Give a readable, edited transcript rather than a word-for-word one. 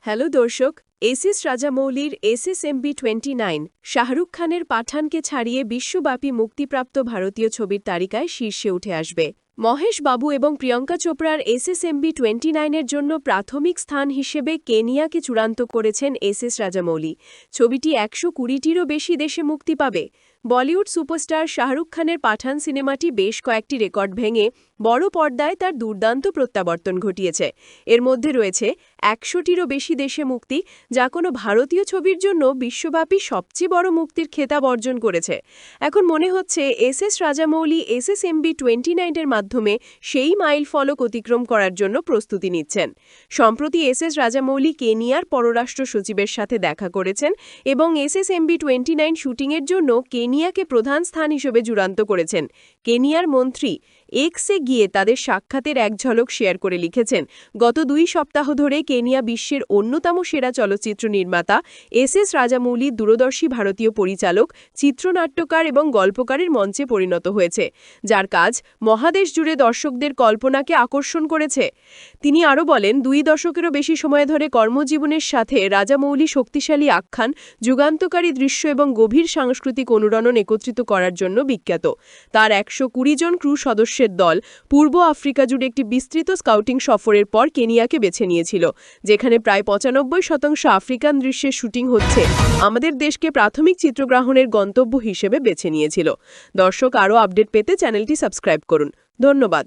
Hello দর্শক, SS রাজামৌলির SSMB29 Shahrukh খানের পাঠানকে ছাড়িয়ে বিশ্বব্যাপী মুক্তিপ্রাপ্ত ভারতীয় ছবির তালিকায় শীর্ষে উঠে আসবে। মহেশ বাবু এবং প্রিয়ঙ্কা চোপড়ার SSMB29-এর জন্য প্রাথমিক স্থান হিসেবে কেনিয়াকে চূড়ান্ত করেছেন এসএস রাজামৌলি। ছবিটি ১২০টিরও বেশি দেশে মুক্তি পাবে। বলিউড সুপারস্টার শাহরুখ খানের পাঠান সিনেমাটি বেশ কয়েকটি রেকর্ড ভেঙে বড় পর্দায় তার দুর্দান্ত প্রত্যাবর্তন ঘটিয়েছে। এর মধ্যে রয়েছে ১০০টিরও বেশি দেশে মুক্তি, যা কোনো ভারতীয় ছবির জন্য বিশ্বব্যাপী সবচেয়ে বড় মুক্তির খেতাব অর্জন করেছে। এখন মনে হচ্ছে এসএস রাজামৌলি SSMB29-এর মাধ্যমে সেই মাইল ফলক অতিক্রম করার জন্য প্রস্তুতি নিচ্ছেন। সম্প্রতি এসএস রাজামৌলি কেনিয়ার পররাষ্ট্র সচিবের সাথে দেখা করেছেন এবং SSMB29 শুটিংয়ের জন্য কেনিয়াকে প্রধান স্থান হিসেবে চূড়ান্ত করেছেন। কেনিয়ার মন্ত্রী এক্সে গিয়ে তাদের সাক্ষাতের এক ঝলক শেয়ার করে লিখেছেন, গত ২ সপ্তাহ ধরে কেনিয়া বিশ্বের অন্যতম সেরা চলচ্চিত্র নির্মাতা এসএস রাজামৌলি দূরদর্শী ভারতীয় পরিচালক, চিত্রনাট্যকার এবং গল্পকারের মঞ্চে পরিণত হয়েছে, যার কাজ মহাদেশ জুড়ে দর্শকদের কল্পনাকে আকর্ষণ করেছে। তিনি আরও বলেন, ২ দশকেরও বেশি সময় ধরে কর্মজীবনের সাথে রাজামৌলি শক্তিশালী আখ্যান, যুগান্তকারী দৃশ্য এবং গভীর সাংস্কৃতিক অনুরণন একত্রিত করার জন্য বিখ্যাত। তার ১২০ জন ক্রু সদস্যের দল পূর্ব আফ্রিকা জুড়ে একটি বিস্তৃত স্কাউটিং সফরের পর কেনিয়াকে বেছে নিয়েছিল, যেখানে প্রায় ৯৫% আফ্রিকান দৃশ্যের শুটিং হচ্ছে। আমাদের দেশকে প্রাথমিক চিত্রগ্রহণের গন্তব্য হিসেবে বেছে নিয়েছিল। দর্শক, আরও আপডেট পেতে চ্যানেলটি সাবস্ক্রাইব করুন। ধন্যবাদ।